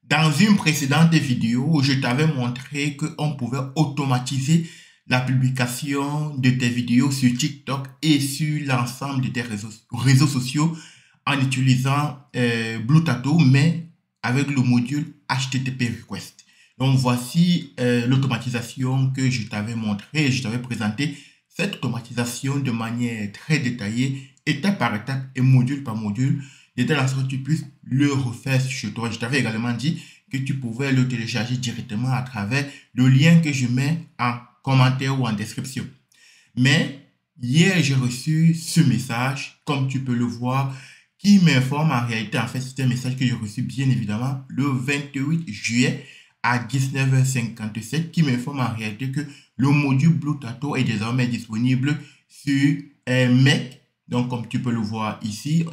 Dans une précédente vidéo, je t'avais montré qu'on pouvait automatiser la publication de tes vidéos sur TikTok et sur l'ensemble de tes réseaux sociaux en utilisant Blue mais avec le module HTTP Request. Donc voici l'automatisation que je t'avais montré, je t'avais présenté cette automatisation de manière très détaillée, étape par étape et module par module, de telle sorte que tu puisses le refaire chez toi. Je t'avais également dit que tu pouvais le télécharger directement à travers le lien que je mets en commentaire ou en description. Mais hier, j'ai reçu ce message, comme tu peux le voir, qui m'informe en réalité, en fait, c'est un message que j'ai reçu bien évidemment le 28 juillet à 19h57, qui m'informe en réalité que le module Bluetato est désormais disponible sur Mac. Donc, comme tu peux le voir ici,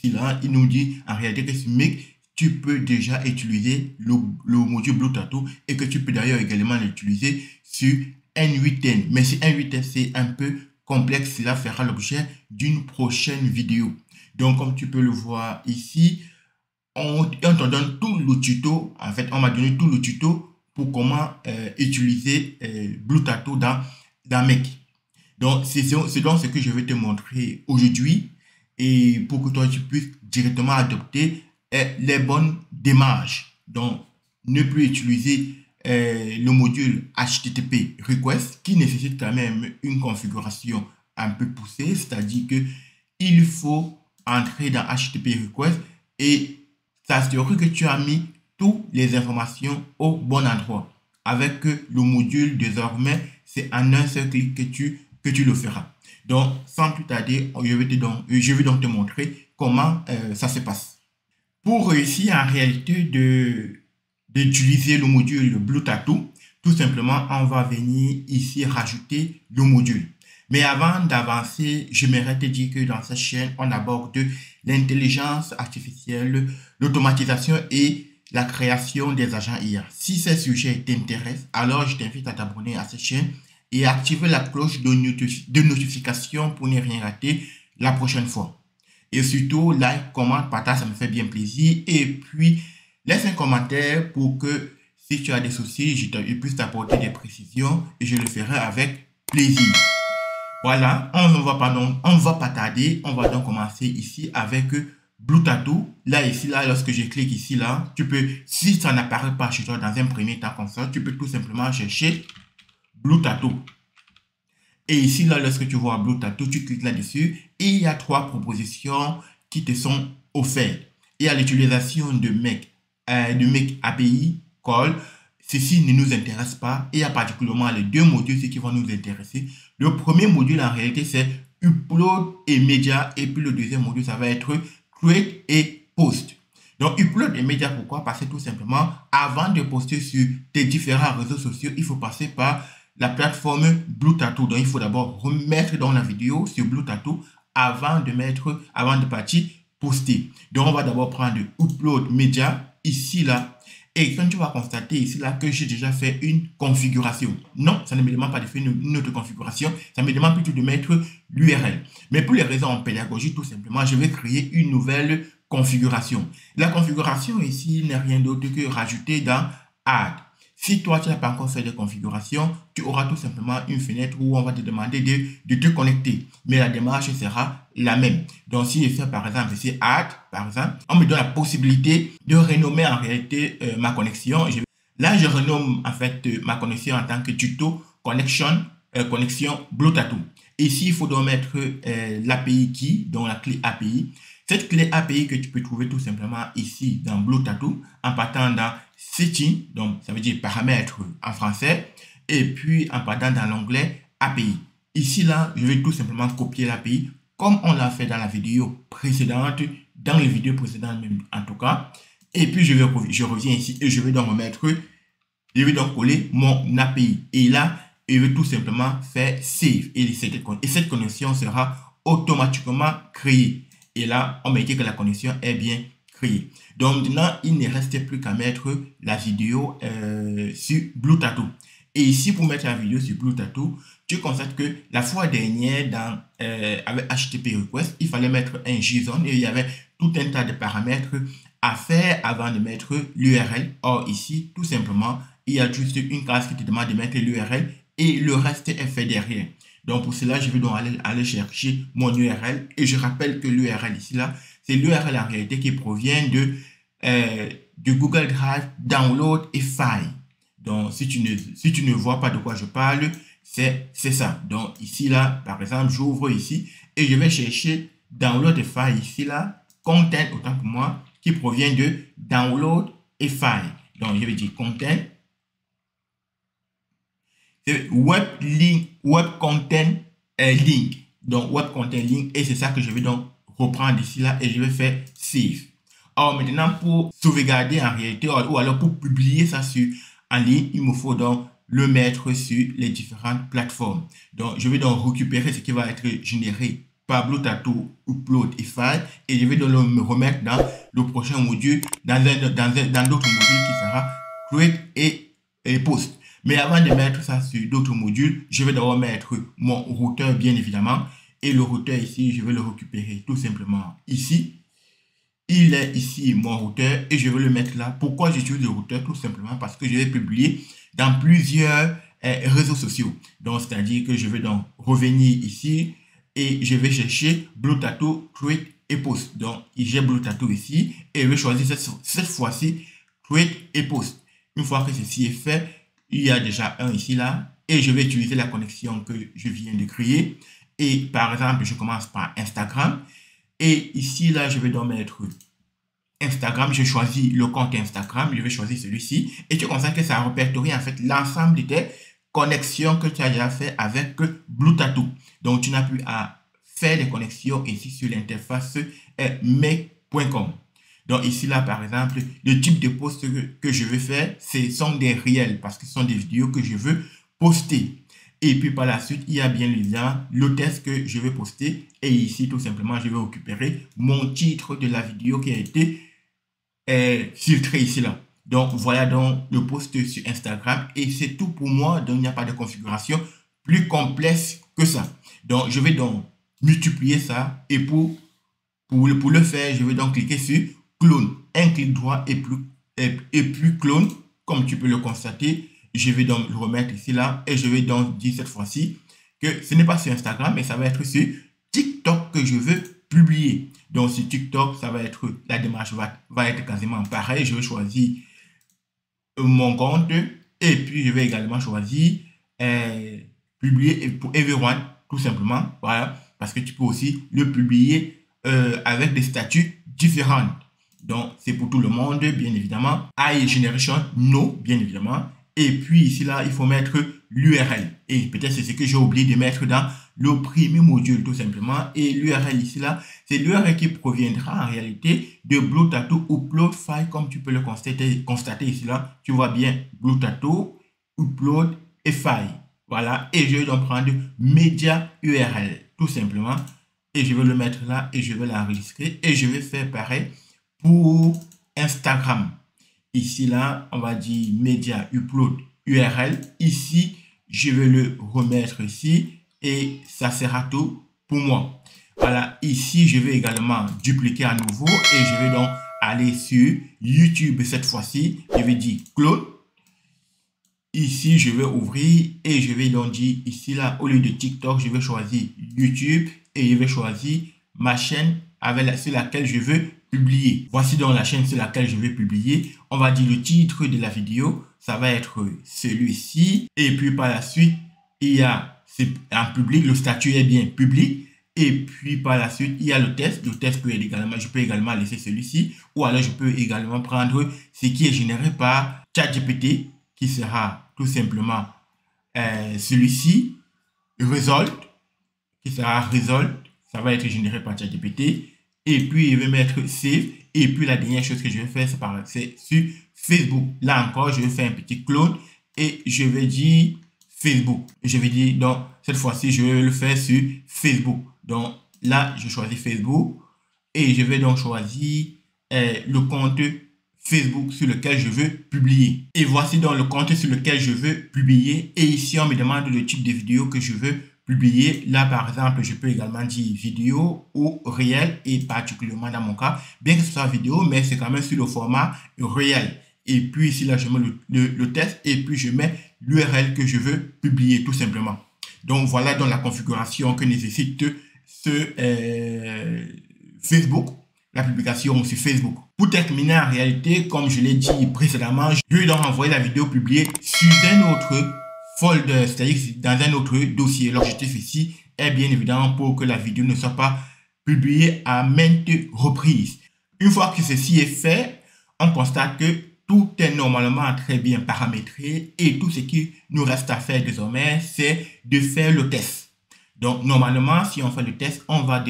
là, il nous dit en réalité que sur Mac, tu peux déjà utiliser le module Bluetato et que tu peux d'ailleurs également l'utiliser sur N8N. Mais si N8N, c'est un peu complexe, cela fera l'objet d'une prochaine vidéo. Donc, comme tu peux le voir ici, on te donne tout le tuto. En fait, on m'a donné tout le tuto pour comment utiliser Bluetato dans Mac. Donc, c'est donc ce que je vais te montrer aujourd'hui et pour que toi, tu puisses directement adopter les bonnes démarches. Donc, ne plus utiliser le module HTTP Request qui nécessite quand même une configuration un peu poussée, c'est-à-dire que il faut entrer dans HTTP Request et s'assurer que tu as mis toutes les informations au bon endroit. Avec le module, désormais, c'est en un seul clic que tu le feras. Donc, sans plus tarder, je vais donc te montrer comment ça se passe. Pour réussir en réalité d'utiliser le module Bluetato, tout simplement, on va venir ici rajouter le module. Mais avant d'avancer, j'aimerais te dire que dans cette chaîne, on aborde l'intelligence artificielle, l'automatisation et la création des agents IA. Si ces sujets t'intéressent, alors je t'invite à t'abonner à cette chaîne et à activer la cloche de notification pour ne rien rater la prochaine fois. Et surtout, like, commente, partage, ça me fait bien plaisir. Et puis, laisse un commentaire pour que si tu as des soucis, je puisse t'apporter des précisions et je le ferai avec plaisir. Voilà, on ne va pas tarder. On va donc commencer ici avec Bluetato. Là, ici, là, lorsque je clique ici, là, tu peux, si ça n'apparaît pas chez toi dans un premier temps comme ça, tu peux tout simplement chercher Bluetato. Et ici, là, lorsque tu vois Bluetato, tu cliques là-dessus et il y a 3 propositions qui te sont offertes. Il y a l'utilisation de Mac API Call. Ceci ne nous intéresse pas. Et il y a particulièrement les 2 modules qui vont nous intéresser. Le premier module, en réalité, c'est Upload et Media. Et puis le deuxième module, ça va être Create et Post. Donc, Upload et Media, pourquoi? Parce que tout simplement, avant de poster sur tes différents réseaux sociaux, il faut passer par la plateforme Bluetato. Donc, il faut d'abord remettre dans la vidéo sur Bluetato avant de partir poster. Donc, on va d'abord prendre Upload Media ici, là. Et quand tu vas constater ici, là, que j'ai déjà fait une configuration. Non, ça ne me demande pas de faire une autre configuration. Ça me demande plutôt de mettre l'URL. Mais pour les raisons en pédagogie, tout simplement, je vais créer une nouvelle configuration. La configuration ici n'est rien d'autre que rajouter dans Add. Si toi, tu n'as pas encore fait de configuration, tu auras tout simplement une fenêtre où on va te demander de te connecter. Mais la démarche sera la même. Donc, si je fais par exemple ici Add, par exemple, on me donne la possibilité de renommer en réalité ma connexion. Là, je renomme en fait ma connexion en tant que tuto connexion Bluetato. Ici, il faut donc mettre l'API key, donc la clé API. Cette clé API que tu peux trouver tout simplement ici dans Bluetato en partant dans Setting, donc ça veut dire paramètres en français, et puis en partant dans l'onglet API. Ici, là, je vais tout simplement copier l'API comme on l'a fait dans la vidéo précédente, dans les vidéos précédentes même en tout cas. Et puis, je reviens ici et je vais donc coller mon API. Et là, je vais tout simplement faire Save. Et cette connexion sera automatiquement créée. Et là, on m'a dit que la connexion est bien créée. Donc maintenant, il ne reste plus qu'à mettre la vidéo sur Bluetato. Et ici, pour mettre la vidéo sur Bluetato, tu constates que la fois dernière, avec HTTP Request, il fallait mettre un JSON et il y avait tout un tas de paramètres à faire avant de mettre l'URL. Or ici, tout simplement, il y a juste une case qui te demande de mettre l'URL et le reste est fait derrière. Donc pour cela, je vais donc aller chercher mon URL et je rappelle que l'URL ici là, c'est l'URL en réalité qui provient de Google Drive, Download et File. Donc si tu ne vois pas de quoi je parle, c'est ça. Donc ici là, par exemple, j'ouvre ici et je vais chercher Download et File ici là, Content autant pour moi, qui provient de Download et File. Donc je vais dire Content. Web Content Link. Donc, Web Content Link. Et c'est ça que je vais donc reprendre ici là et je vais faire Save. Alors, maintenant, pour sauvegarder en réalité ou alors pour publier ça en ligne, il me faut donc le mettre sur les différentes plateformes. Donc, je vais donc récupérer ce qui va être généré par Blutato, Upload et File et je vais donc me remettre dans le prochain module, dans d'autres modules qui sera Create et Post. Mais avant de mettre ça sur d'autres modules, je vais d'abord mettre mon routeur, bien évidemment. Et le routeur ici, je vais le récupérer tout simplement ici. Il est ici mon routeur et je vais le mettre là. Pourquoi j'utilise le routeur? Tout simplement parce que je vais publier dans plusieurs réseaux sociaux. Donc, c'est-à-dire que je vais donc revenir ici et je vais chercher Blutato, Create et Post. Donc, j'ai Blutato ici et je vais choisir cette fois-ci Create et Post. Une fois que ceci est fait, il y a déjà un ici là et je vais utiliser la connexion que je viens de créer et par exemple je commence par Instagram et ici là je vais donc mettre Instagram, je choisis le compte Instagram, je vais choisir celui-ci et tu constates que ça répertorie en fait l'ensemble de tes connexions que tu as déjà fait avec Blutato. Donc tu n'as plus à faire des connexions ici sur l'interface make.com. Donc ici, là, par exemple, le type de post que je veux faire, ce sont des réels parce que ce sont des vidéos que je veux poster. Et puis par la suite, il y a bien évidemment le test que je vais poster. Et ici, tout simplement, je vais récupérer mon titre de la vidéo qui a été filtré ici, là. Donc voilà donc le post sur Instagram. Et c'est tout pour moi. Donc il n'y a pas de configuration plus complexe que ça. Donc je vais donc multiplier ça. Et pour le faire, je vais donc cliquer sur clone, un clic droit et puis clone, comme tu peux le constater. Je vais donc le remettre ici là et je vais donc dire cette fois-ci que ce n'est pas sur Instagram mais ça va être sur TikTok que je veux publier. Donc sur TikTok, ça va être, la démarche va être quasiment pareil. Je vais choisir mon compte et puis je vais également choisir publier pour everyone tout simplement. Voilà, parce que tu peux aussi le publier avec des statuts différents. Donc, c'est pour tout le monde, bien évidemment. AI Generation, no, bien évidemment. Et puis, ici, là, il faut mettre l'URL. Et peut-être c'est ce que j'ai oublié de mettre dans le premier module, tout simplement. Et l'URL ici, là, c'est l'URL qui proviendra en réalité de Blutato Upload File, comme tu peux le constater ici, là. Tu vois bien Blutato, Upload et File. Voilà. Et je vais donc prendre Media URL, tout simplement. Et je vais le mettre là et je vais l'enregistrer. Et je vais faire pareil pour Instagram. Ici, là, on va dire Media Upload URL. Ici, je vais le remettre ici et ça sera tout pour moi. Voilà, ici, je vais également dupliquer à nouveau et je vais donc aller sur YouTube cette fois-ci. Je vais dire clone. Ici, je vais ouvrir et je vais donc dire ici, là, au lieu de TikTok, je vais choisir YouTube et je vais choisir ma chaîne sur laquelle je veux publier. Voici donc la chaîne sur laquelle je vais publier. On va dire le titre de la vidéo, ça va être celui-ci. Et puis par la suite, il y a en public, le statut est bien public. Et puis par la suite, il y a le test. Le test peut également, je peux également laisser celui-ci. Ou alors je peux également prendre ce qui est généré par ChatGPT, qui sera tout simplement celui-ci, Result, qui sera Result. Ça va être généré par ChatGPT. Et puis, je vais mettre Save. Et puis, la dernière chose que je vais faire, c'est sur Facebook. Là encore, je vais faire un petit clone. Et je vais dire Facebook. Je vais dire, donc, cette fois-ci, je vais le faire sur Facebook. Donc, là, je choisis Facebook. Et je vais donc choisir le compte Facebook sur lequel je veux publier. Et voici donc le compte sur lequel je veux publier. Et ici, on me demande le type de vidéo que je veux publier. Là, par exemple, je peux également dire vidéo ou réel, et particulièrement dans mon cas, bien que ce soit vidéo, mais c'est quand même sur le format réel. Et puis ici, là, je mets le test et puis je mets l'URL que je veux publier tout simplement. Donc, voilà donc la configuration que nécessite ce Facebook, la publication sur Facebook. Pour terminer, en réalité, comme je l'ai dit précédemment, je vais donc envoyer la vidéo publiée sur un autre folder, c'est-à-dire dans un autre dossier. L'objectif ici est bien évidemment pour que la vidéo ne soit pas publiée à maintes reprises. Une fois que ceci est fait, on constate que tout est normalement très bien paramétré et tout ce qui nous reste à faire désormais, c'est de faire le test. Donc, normalement, si on fait le test, on va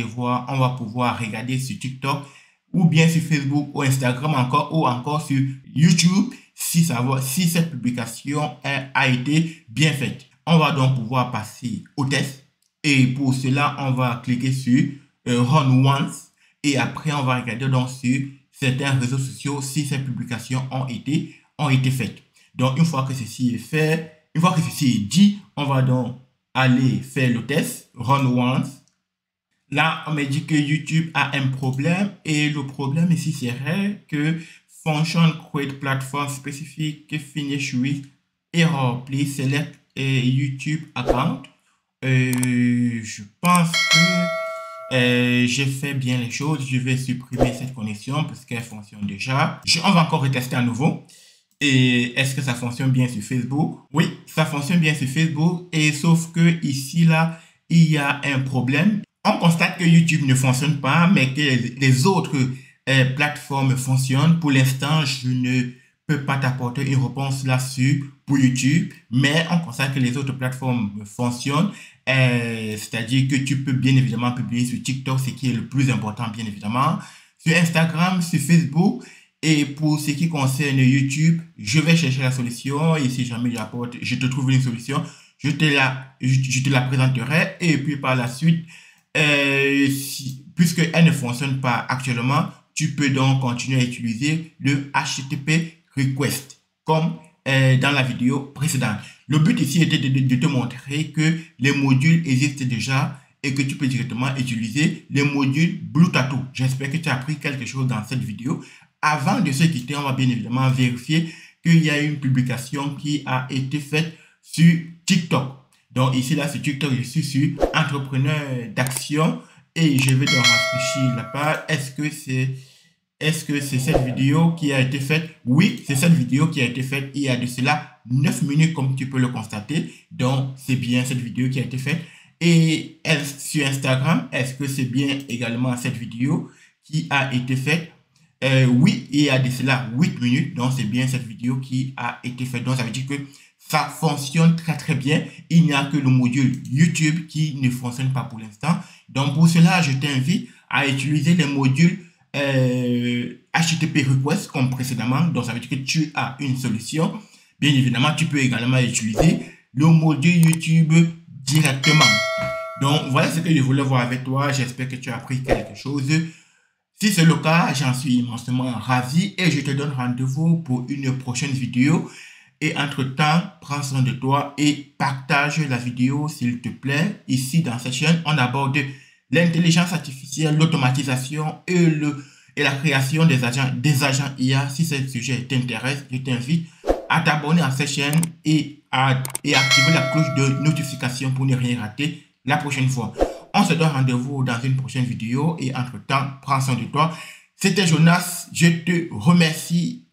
pouvoir regarder sur TikTok ou bien sur Facebook ou Instagram ou encore sur YouTube si cette publication a été bien faite. On va donc pouvoir passer au test et pour cela, on va cliquer sur Run Once et après, on va regarder donc sur certains réseaux sociaux si ces publications ont été faites. Donc, une fois que ceci est fait, une fois que ceci est dit, on va donc aller faire le test, Run Once. Là, on me dit que YouTube a un problème et le problème ici serait que Function Create Platform Specific Finish with Error. Please select a YouTube account. Je pense que j'ai fait bien les choses. Je vais supprimer cette connexion parce qu'elle fonctionne déjà. On va encore retester à nouveau. Et est-ce que ça fonctionne bien sur Facebook? Oui, ça fonctionne bien sur Facebook. Et sauf que ici, là, il y a un problème. On constate que YouTube ne fonctionne pas, mais que les autres plateformes fonctionnent. Pour l'instant, je ne peux pas t'apporter une réponse là-dessus pour YouTube, mais on constate que les autres plateformes fonctionnent. C'est-à-dire que tu peux bien évidemment publier sur TikTok, ce qui est le plus important, bien évidemment, sur Instagram, sur Facebook. Et pour ce qui concerne YouTube, je vais chercher la solution et si jamais je te trouve une solution, je te la présenterai. Et puis par la suite, puisqu'elle ne fonctionne pas actuellement, tu peux donc continuer à utiliser le HTTP request comme dans la vidéo précédente. Le but ici était de te montrer que les modules existent déjà et que tu peux directement utiliser les modules BlueTattoo. J'espère que tu as appris quelque chose dans cette vidéo. Avant de se quitter, on va bien évidemment vérifier qu'il y a une publication qui a été faite sur TikTok. Donc ici, là, sur TikTok, je suis sur entrepreneur d'action et je vais donc rafraîchir la page. Est-ce que c'est cette vidéo qui a été faite? Oui, c'est cette vidéo qui a été faite il y a de cela 9 minutes, comme tu peux le constater. Donc, c'est bien cette vidéo qui a été faite. Et sur Instagram, est-ce que c'est bien également cette vidéo qui a été faite? Oui, il y a de cela 8 minutes. Donc, c'est bien cette vidéo qui a été faite. Donc, ça veut dire que ça fonctionne très très bien. Il n'y a que le module YouTube qui ne fonctionne pas pour l'instant. Donc, pour cela, je t'invite à utiliser les modules HTTP request comme précédemment. Donc, ça veut dire que tu as une solution. Bien évidemment, tu peux également utiliser le module YouTube directement. Donc, voilà ce que je voulais voir avec toi. J'espère que tu as appris quelque chose. Si c'est le cas, j'en suis immensément ravi et je te donne rendez-vous pour une prochaine vidéo. Et entre-temps, prends soin de toi et partage la vidéo s'il te plaît. Ici, dans cette chaîne, on aborde l'intelligence artificielle, l'automatisation et la création des agents IA. Si ce sujet t'intéresse, je t'invite à t'abonner à cette chaîne et activer la cloche de notification pour ne rien rater la prochaine fois. On se donne rendez-vous dans une prochaine vidéo et entre-temps, prends soin de toi. C'était Jonas, je te remercie